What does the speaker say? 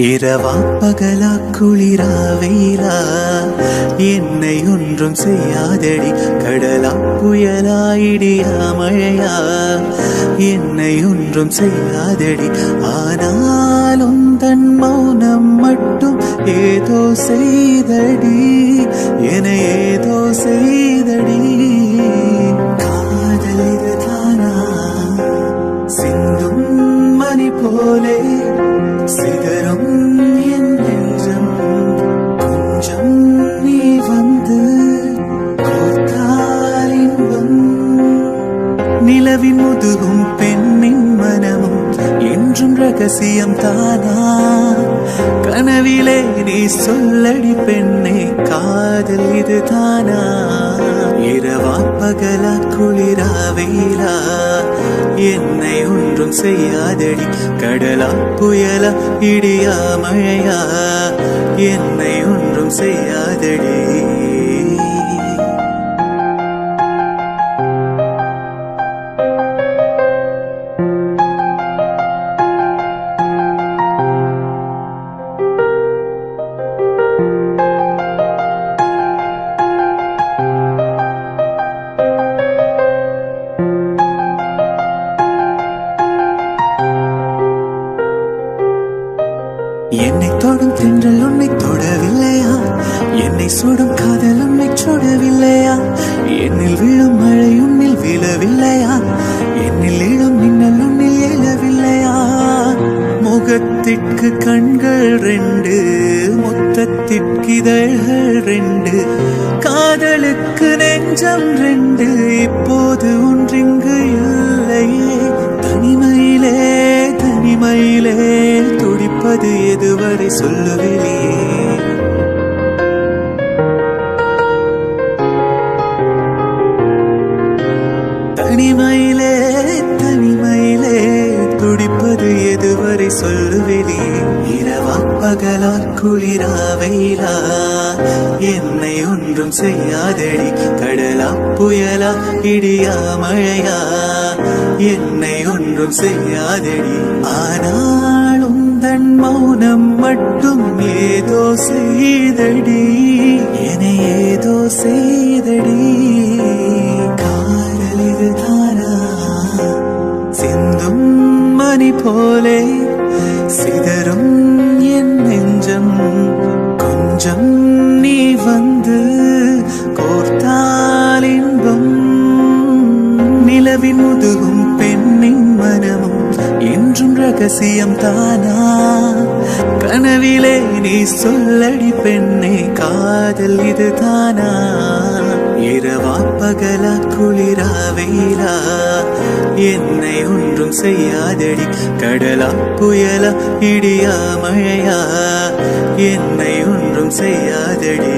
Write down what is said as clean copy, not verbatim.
இரவா பகலா குளிரா வெயிலா என்னை ஒன்றும் செய்யாதடி. கடலா புயலா இடியா மழையா என்னை ஒன்றும் செய்யாதடி. ஆனாலும் தன் மௌனம் மட்டும் ஏதோ செய்தடி, என ஏதோ செய்தடி. காதல் இதுதானா சிந்தும் மணி போலே சிதறும் என் நெஞ்சம். கொஞ்சம் நீ வந்து கோர்த்தால் இன்பம். நிலவின் முதுகும் பெண்ணின் மனமும் என்றும் ரகசியம் தானா. கனவிலே நீ சொல்லடி பெண்ணே காதல் இது தானா. இரவா பகலா குளிரா வெயிலா என்னை ஒன்றும் செய்யாதடி. கடலா புயலா இடியா மழையா என்னை ஒன்றும் செய்யாதடி. என்னை தொடும் தென்றல் உன்னை தொடவில்லையா? என்னை சுடும் காதல் உன்னை சுடவில்லையா? என்னில் விழும் மழை உன்னில் விழவில்லையா? என்னில் இழும் மின்னல் உன்னில் எழவில்லையா? முகத்திற்கு கண்கள் ரெண்டு, முத்தத்திற்கு இதழ்கள் ரெண்டு, காதலுக்கு நெஞ்சம் ரெண்டு, இப்போது ஒன்றிங்கு இல்லையே. தனிமையிலே தனிமையிலே துடிப்பது எதுவரை சொல்லுவிலே. தனிமையிலே தனிமையிலே துடிப்பது எதுவரை சொல்லுவிலே. இரவா பகலா குளிரா வெயிலா என்னை ஒன்றும் செய்யாதடி. கடலா புயலா இடியா மழையா என்னை ஒன்றும் செய்யாதடி. ஆனாலும் தன் மௌனம் மட்டும் ஏதோ செய்தடி, என ஏதோ செய்தடி. காதல் இது தானா சிந்தும் மணி போலே சிதறும் என் நெஞ்சம். கொஞ்சம் நீ வந்து கோர்த்தால் இன்பம். நிலவின் முதுகும் பெண்ணின் மனமும் என்றும் ரகசியம் தானா. கனவிலே நீ சொல்லடி பெண்ணே காதல் இது தானா. இரவா பகலா குளிரா வெயிலா என்னை ஒன்றும் செய்யாதடி. கடலா புயலா இடியா மழையா என்னை ஒன்றும் செய்யாதடி.